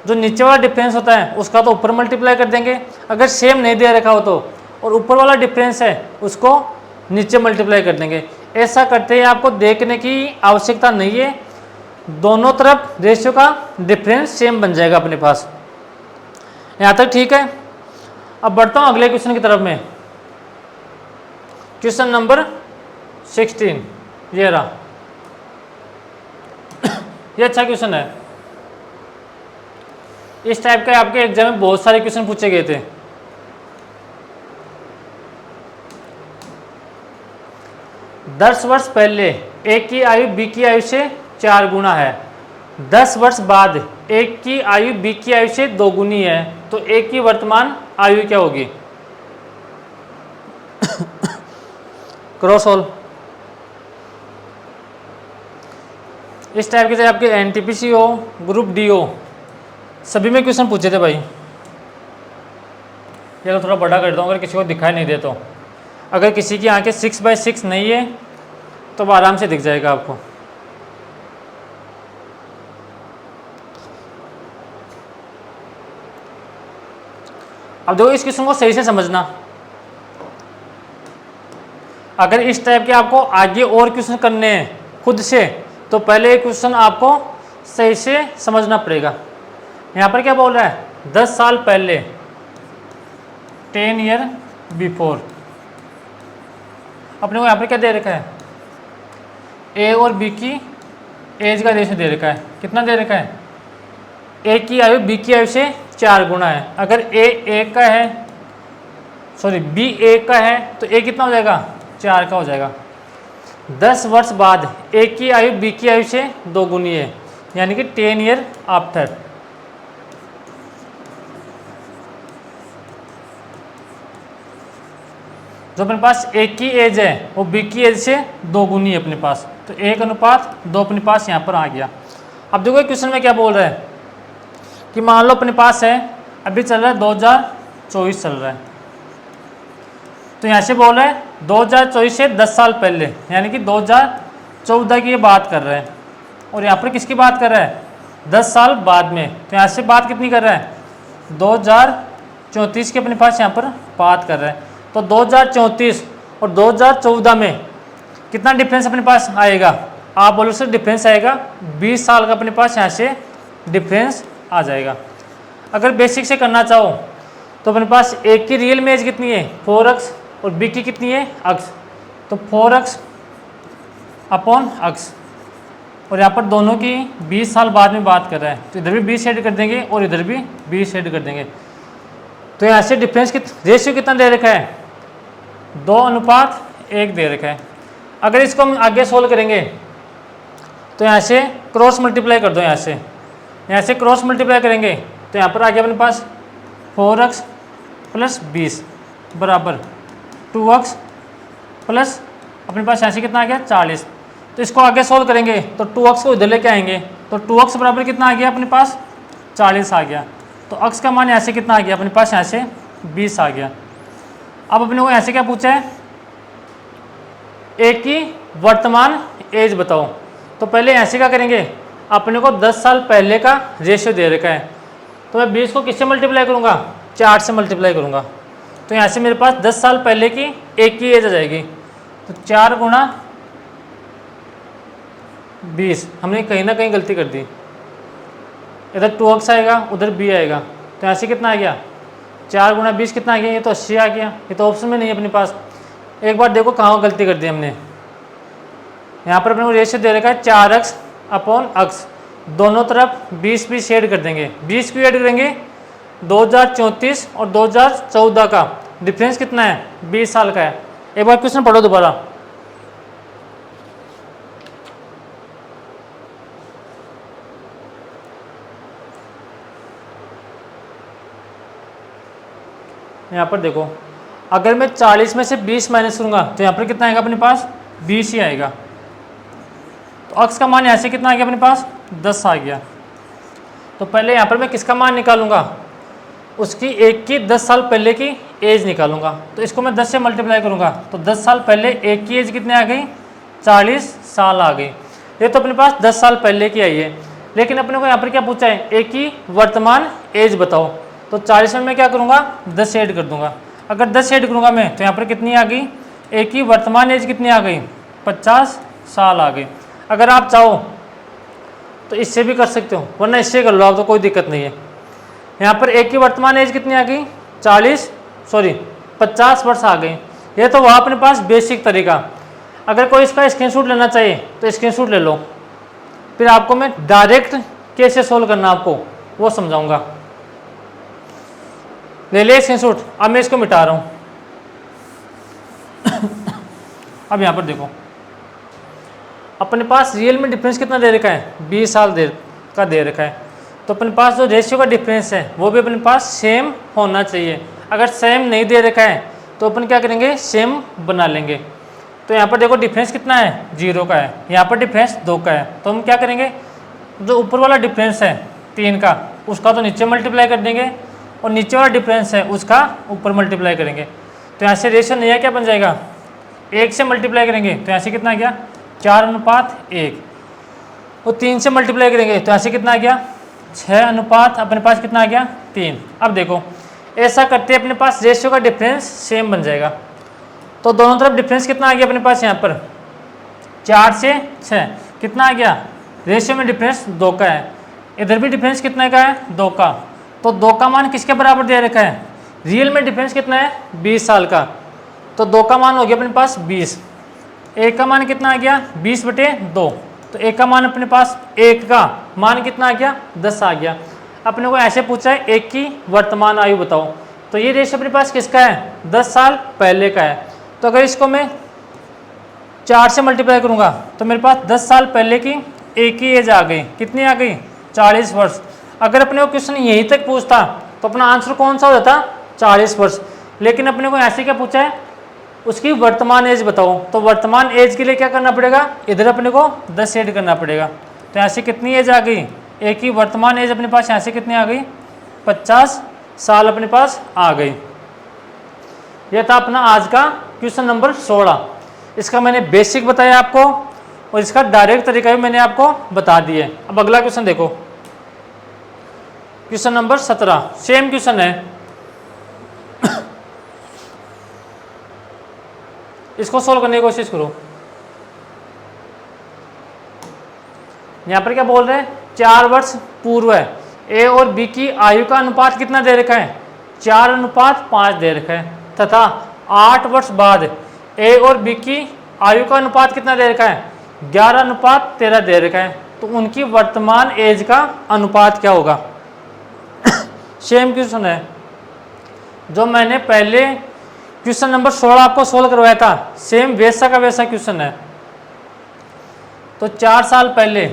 S1: जो नीचे वाला डिफरेंस होता है उसका तो ऊपर मल्टीप्लाई कर देंगे अगर सेम नहीं दे रखा हो तो, और ऊपर वाला डिफरेंस है उसको नीचे मल्टीप्लाई कर देंगे। ऐसा करते ही आपको देखने की आवश्यकता नहीं है, दोनों तरफ रेशियो का डिफरेंस सेम बन जाएगा अपने पास। यहाँ तक ठीक है। अब बढ़ता हूँ अगले क्वेश्चन की तरफ में। क्वेश्चन नंबर 16 ये रहा। ये अच्छा क्वेश्चन है। इस टाइप के आपके एग्जाम में बहुत सारे क्वेश्चन पूछे गए थे। दस वर्ष पहले ए की आयु बी की आयु से 4 गुना है, 10 वर्ष बाद ए की आयु बी की आयु से 2 गुनी है, तो ए की वर्तमान आयु क्या होगी? Cross solve. इस टाइप के चाहे आपके एनटीपीसी हो, ग्रुप डी हो, सभी में क्वेश्चन पूछे थे भाई। ये थोड़ा बड़ा कर दूँ अगर किसी को दिखाई नहीं दे तो। अगर किसी की आंखें 6x6 नहीं है तो अब आराम से दिख जाएगा आपको। अब देखो इस क्वेश्चन को सही से समझना। अगर इस टाइप के आपको आगे और क्वेश्चन करने हैं खुद से, तो पहले एक क्वेश्चन आपको सही से समझना पड़ेगा। यहाँ पर क्या बोल रहा है? 10 साल पहले, 10 ईयर बिफोर। अपने को यहाँ पर क्या दे रखा है? ए और बी की एज का रेशियो दे रखा है। कितना दे रखा है? ए की आयु बी की आयु से 4 गुना है। अगर ए का है, सॉरी बी ए का है, तो ए कितना हो जाएगा? 4 का हो जाएगा। 10 वर्ष बाद ए की आयु बी की आयु से 2 गुनी है, यानी कि 10 ईयर आफ्टर। जो अपने पास ए की एज है वो बी की एज से 2 गुनी है अपने पास, तो 1:2 अपने पास यहाँ पर आ गया। अब देखो क्वेश्चन में क्या बोल रहा है कि मान लो अपने पास है, अभी चल रहा है 2024 चल रहा है, तो यहाँ से बोल रहा है 2024 से 10 साल पहले, यानी कि 2014 की ये बात कर रहा है। और यहाँ पर किसकी बात कर रहा है? 10 साल बाद में। तो यहाँ से बात कितनी कर रहा है? 2034 की अपने पास यहाँ पर बात कर रहा है। तो 2034 और 2014 में कितना डिफरेंस अपने पास आएगा? आप बोलो सर डिफरेंस आएगा 20 साल का अपने पास यहाँ से डिफरेंस आ जाएगा। अगर बेसिक से करना चाहो तो अपने पास ए की रियल में एज कितनी है? 4x, और बी की कितनी है? x। तो 4x अपॉन x, और यहाँ पर दोनों की 20 साल बाद में बात कर रहा है, तो इधर भी 20 ऐड कर देंगे और इधर भी 20 ऐड कर देंगे। तो यहाँ से डिफरेंस रेशियो कितना दे रखा है? 2:1 दे रखा है। अगर इसको हम आगे सोल्व करेंगे तो यहाँ से क्रॉस मल्टीप्लाई कर दो। यहाँ से क्रॉस मल्टीप्लाई करेंगे तो यहाँ पर आ गया अपने पास 4x प्लस 20 बराबर 2x प्लस अपने पास यहाँ से कितना आ गया? 40। तो इसको आगे सोल्व करेंगे तो 2x को इधर लेके आएंगे, तो 2x बराबर कितना आ गया अपने पास? 40 आ गया। तो x का मान यहाँ से कितना आ गया अपने पास? यहाँ से 20 आ गया। अब अपने को यहाँ से क्या पूछा है? ए की वर्तमान एज बताओ। तो पहले यहाँ से क्या करेंगे? अपने को 10 साल पहले का रेशियो दे रखा है, तो मैं 20 को किससे मल्टीप्लाई करूँगा? 4 से मल्टीप्लाई करूँगा। तो यहाँ से मेरे पास 10 साल पहले की ए की एज आ जाएगी, तो 4 गुणा 20। हमने कहीं ना कहीं गलती कर दी, इधर 2x आएगा उधर b आएगा, तो यहाँ से कितना आ गया? 4 गुणा 20 कितना आ गया? ये तो 80 आ गया। ये तो ऑप्शन में नहीं है अपने पास। एक बार देखो कहाँ गलती कर दी हमने। यहाँ पर अपने को रेशियो दे रखा है 4x अपॉन x, दोनों तरफ 20 ऐड कर देंगे। 20 क्यों ऐड करेंगे? 2034 और 2014 का डिफरेंस कितना है? 20 साल का है। एक बार क्वेश्चन पढ़ो दोबारा। यहाँ पर देखो, अगर मैं 40 में से 20 माइनस करूँगा तो यहाँ पर कितना आएगा अपने पास? 20 ही आएगा। तो x का मान यहाँ से कितना आ गया अपने पास? 10 आ गया। तो पहले यहाँ पर मैं किसका मान निकालूंगा? उसकी एक की 10 साल पहले की एज निकालूंगा। तो इसको मैं 10 से मल्टीप्लाई करूँगा, तो 10 साल पहले एक की एज कितने आ गई? 40 साल आ गई। ये तो अपने पास 10 साल पहले की आई है, लेकिन अपने को यहाँ पर क्या पूछा है? एक की वर्तमान एज बताओ। तो 40 में मैं क्या करूँगा? 10 ऐड कर दूंगा। अगर 10 ऐड करूँगा मैं तो यहाँ पर कितनी आ गई? एक की वर्तमान एज कितनी आ गई? 50 साल आ गई। अगर आप चाहो तो इससे भी कर सकते हो, वरना इससे कर लो आप, तो कोई दिक्कत नहीं है। यहाँ पर एक की वर्तमान एज कितनी आ गई? 50 वर्ष आ गई। ये तो वह अपने पास बेसिक तरीका। अगर कोई इसका स्क्रीनशॉट लेना चाहिए तो स्क्रीनशॉट ले लो। फिर आपको मैं डायरेक्ट कैसे सोल्व करना आपको वो समझाऊंगा। ले ले स्क्रीनशॉट। अब मैं इसको मिटा रहा हूं। अब यहां पर देखो, अपने पास रियल में डिफरेंस कितना दे रखा है, 20 साल का दे रखा है। तो अपने पास जो रेशियो का डिफरेंस है वो भी अपने पास सेम होना चाहिए। अगर सेम नहीं दे रखा है तो अपन क्या करेंगे, सेम बना लेंगे। तो यहाँ पर देखो डिफरेंस कितना है, 0 का है, यहाँ पर डिफरेंस 2 का है। तो हम क्या करेंगे, जो ऊपर वाला डिफरेंस है 3 का, उसका तो नीचे मल्टीप्लाई कर देंगे, और नीचे वाला डिफरेंस है उसका ऊपर मल्टीप्लाई करेंगे। तो यहाँ से रेशियो नया क्या बन जाएगा, 1 से मल्टीप्लाई करेंगे तो यहाँ से कितना आ गया, 4:1। और 3 से मल्टीप्लाई करेंगे तो यहाँ से कितना आ गया, 6 अपने पास कितना आ गया, 3। अब देखो ऐसा करते अपने पास रेशियो का डिफरेंस सेम बन जाएगा। तो दोनों तरफ डिफरेंस कितना आ गया अपने पास, यहाँ पर 4 से 6 कितना आ गया, रेशियो में डिफरेंस 2 का है। इधर भी डिफरेंस कितने का है, 2 का। तो 2 का मान किसके बराबर दे रखा है, रियल में डिफरेंस कितना है, 20 साल का। तो 2 का मान हो गया अपने पास 20। 1 का मान कितना आ गया, 20/2। तो 1 का मान अपने पास, 1 का मान कितना आ गया, 10 आ गया। अपने को ऐसे पूछा है 1 की वर्तमान आयु बताओ। तो ये रेशियो अपने पास किसका है, 10 साल पहले का है। तो अगर इसको मैं 4 से मल्टीप्लाई करूंगा तो मेरे पास 10 साल पहले की 1 की एज आ गई, कितनी आ गई, 40 वर्ष। अगर अपने को क्वेश्चन यहीं तक पूछता तो अपना आंसर कौन सा हो जाता, 40 वर्ष। लेकिन अपने को ऐसे क्या पूछा है, उसकी वर्तमान एज बताओ। तो वर्तमान एज के लिए क्या करना पड़ेगा, इधर अपने को 10 ऐड करना पड़ेगा। तो यहाँ से कितनी एज आ गई, एक ही वर्तमान एज अपने पास यहाँ से कितनी आ गई, 50 साल अपने पास आ गई। यह था अपना आज का क्वेश्चन नंबर 16। इसका मैंने बेसिक बताया आपको, और इसका डायरेक्ट तरीका भी मैंने आपको बता दिया। अब अगला क्वेश्चन देखो, क्वेश्चन नंबर 17, सेम क्वेश्चन है। इसको सोल्व करने की कोशिश करो। यहां पर क्या बोल रहे हैं, 4 वर्ष पूर्व है ए और बी की आयु का अनुपात कितना दे रखा है, 4:5 दे रखा है, तथा 8 वर्ष बाद ए और बी की आयु का अनुपात कितना दे रखा है, 11:13 दे रखा है। तो उनकी वर्तमान एज का अनुपात क्या होगा। सेम क्वेश्चन है जो मैंने पहले क्वेश्चन नंबर 16 आपको सोल्व करवाया था, सेम वैसा का वैसा क्वेश्चन है। तो 4 साल पहले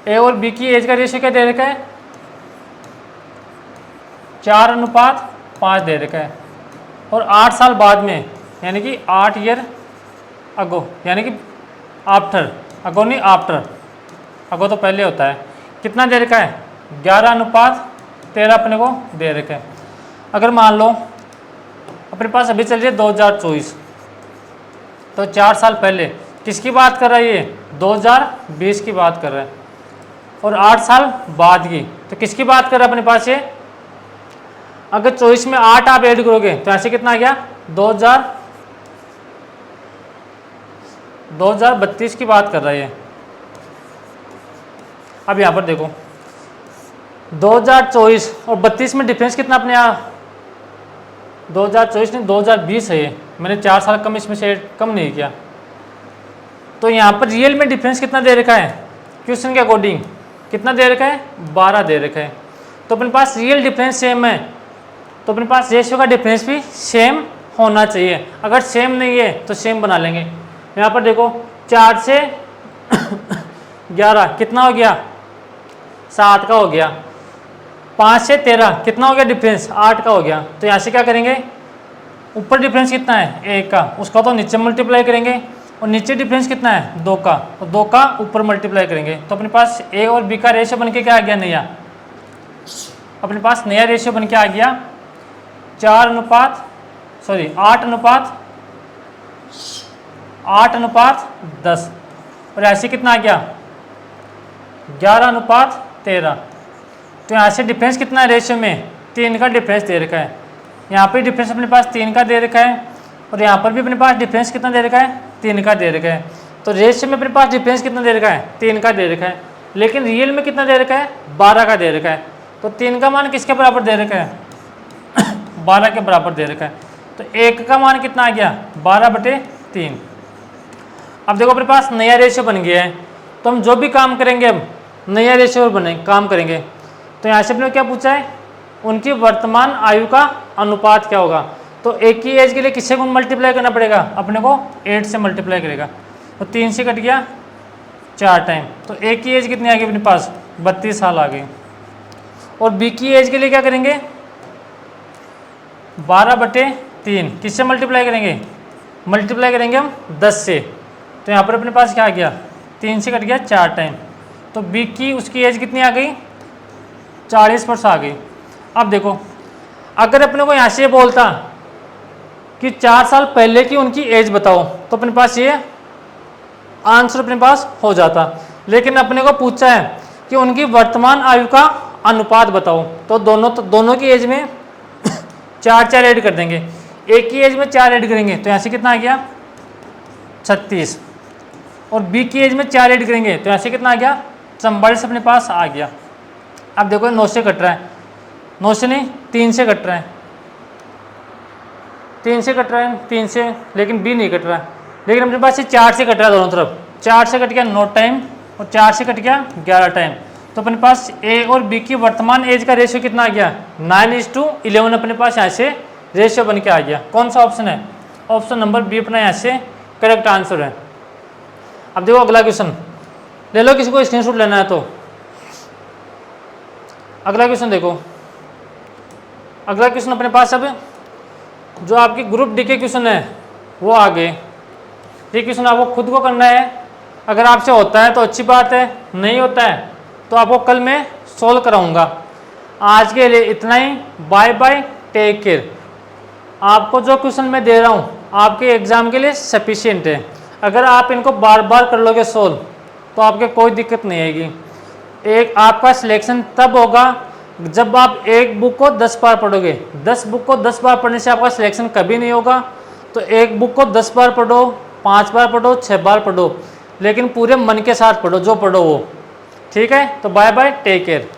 S1: ए और बी की एज का रेशियो क्या दे रखा है, 4:5 दे रखा है। और 8 साल बाद में, यानी कि 8 ईयर अगो, यानी कि आफ्टर, अगो नहीं आफ्टर, अगो तो पहले होता है, कितना दे रखा है, 11:13 अपने को दे रखा है। अगर मान लो अपने पास अभी चल रही है 2024, तो 4 साल पहले किसकी बात कर रहा है, ये 2020 की बात कर रहा है। और 8 साल बाद की तो किसकी बात कर रहा है अपने पास ये, अगर 24 में 8 आप ऐड करोगे तो ऐसे कितना आ गया, 2032 की बात कर रहा है ये। अब यहाँ पर देखो 2024 और 32 में डिफरेंस कितना अपने यहाँ, 2024 नहीं 2020 है ये, मैंने 4 साल कम इसमें से कम नहीं किया। तो यहाँ पर रियल में डिफरेंस कितना दे रखा है, क्वेश्चन के अकॉर्डिंग कितना दे रखा है, 12 दे रखा है। तो अपने पास रियल डिफरेंस सेम है, तो अपने पास रेशियो का डिफरेंस भी सेम होना चाहिए। अगर सेम नहीं है तो सेम बना लेंगे। यहाँ पर देखो 4 से 11 कितना हो गया, 7 का हो गया। 5 से 13 कितना हो गया डिफरेंस, 8 का हो गया। तो यहाँ से क्या करेंगे, ऊपर डिफरेंस कितना है 1 का, उसका तो नीचे मल्टीप्लाई करेंगे, और नीचे डिफरेंस कितना है 2 का, और 2 का ऊपर मल्टीप्लाई करेंगे। तो अपने पास ए और बी का रेशियो बन के क्या आ गया, नया, अपने पास नया रेशियो बन के आ गया 8:10। और ऐसे कितना आ गया 11:13। तो यहाँ से डिफरेंस कितना है रेशियो में, 3 का डिफरेंस दे रखा है। यहाँ पे डिफरेंस अपने पास 3 का दे रखा है, और यहाँ पर भी अपने पास डिफरेंस कितना दे रखा है, 3 का दे रखा है। तो रेशियो में अपने पास डिफरेंस कितना दे रखा है, 3 का दे रखा है। लेकिन रियल में कितना दे रखा है, 12 का दे रखा है। तो 3 का मान किसके बराबर दे रखा है 12 के बराबर दे रखा है। तो 1 का मान कितना आ गया 12/3। अब देखो अपने पास नया रेशियो बन गया है, तो हम जो भी काम करेंगे अब नया रेशियो बने काम करेंगे। तो यहाँ से अपने क्या पूछा है, उनकी वर्तमान आयु का अनुपात क्या होगा। तो एक ही एज के लिए किससे मल्टीप्लाई करना पड़ेगा, अपने को 8 से मल्टीप्लाई करेगा। तो 3 से कट गया 4 टाइम, तो एक की एज कितनी आ गई अपने पास 32 साल आ गई। और बी की एज के लिए क्या करेंगे, 12/3 किससे मल्टीप्लाई करेंगे, मल्टीप्लाई करेंगे हम 10 से। तो यहाँ पर अपने पास क्या आ गया, 3 से कट गया 4 टाइम, तो बी की उसकी एज कितनी आ गई 40 वर्ष आ गई। अब देखो अगर अपने को यहाँ से बोलता कि 4 साल पहले की उनकी एज बताओ, तो अपने पास ये आंसर अपने पास हो जाता, लेकिन अपने को पूछा है कि उनकी वर्तमान आयु का अनुपात बताओ। तो दोनों की एज में 4 ऐड कर देंगे, एक की एज में 4 ऐड करेंगे तो यहाँ से कितना आ गया 36, और बी की एज में 4 ऐड करेंगे तो यहाँ से कितना आ गया 44 अपने पास आ गया। अब देखो 9 से कट रहा है, 9 से नहीं 3 से कट रहा है, 3 से कट रहा है 3 से, लेकिन बी नहीं कट रहा है, लेकिन अपने पास ये 4 से कट रहा है दोनों तरफ। 4 से कट गया 9 टाइम और 4 से कट गया 11 टाइम, तो अपने पास ए और बी की वर्तमान एज का रेशियो कितना आ गया 9:11 अपने पास यहाँ से रेशियो बन के आ गया। कौन सा ऑप्शन है, ऑप्शन नंबर बी अपना यहाँ से करेक्ट आंसर है। अब देखो अगला क्वेश्चन ले लो, किसी को स्क्रीनशॉट लेना है तो। अगला क्वेश्चन देखो, अगला क्वेश्चन अपने पास अब जो आपकी ग्रुप डी के क्वेश्चन है वो आ गए। ये क्वेश्चन आपको खुद को करना है, अगर आपसे होता है तो अच्छी बात है, नहीं होता है तो आपको कल मैं सोल्व कराऊंगा। आज के लिए इतना ही, बाय बाय, टेक केयर। आपको जो क्वेश्चन मैं दे रहा हूँ आपके एग्जाम के लिए सफिशिएंट है, अगर आप इनको बार बार कर लोगे सोल्व तो आपके कोई दिक्कत नहीं आएगी। एक आपका सिलेक्शन तब होगा जब आप एक बुक को 10 बार पढ़ोगे। 10 बुक को 10 बार पढ़ने से आपका सिलेक्शन कभी नहीं होगा। तो एक बुक को 10 बार पढ़ो, 5 बार पढ़ो, 6 बार पढ़ो, लेकिन पूरे मन के साथ पढ़ो, जो पढ़ो वो। ठीक है, तो बाय बाय, टेक केयर।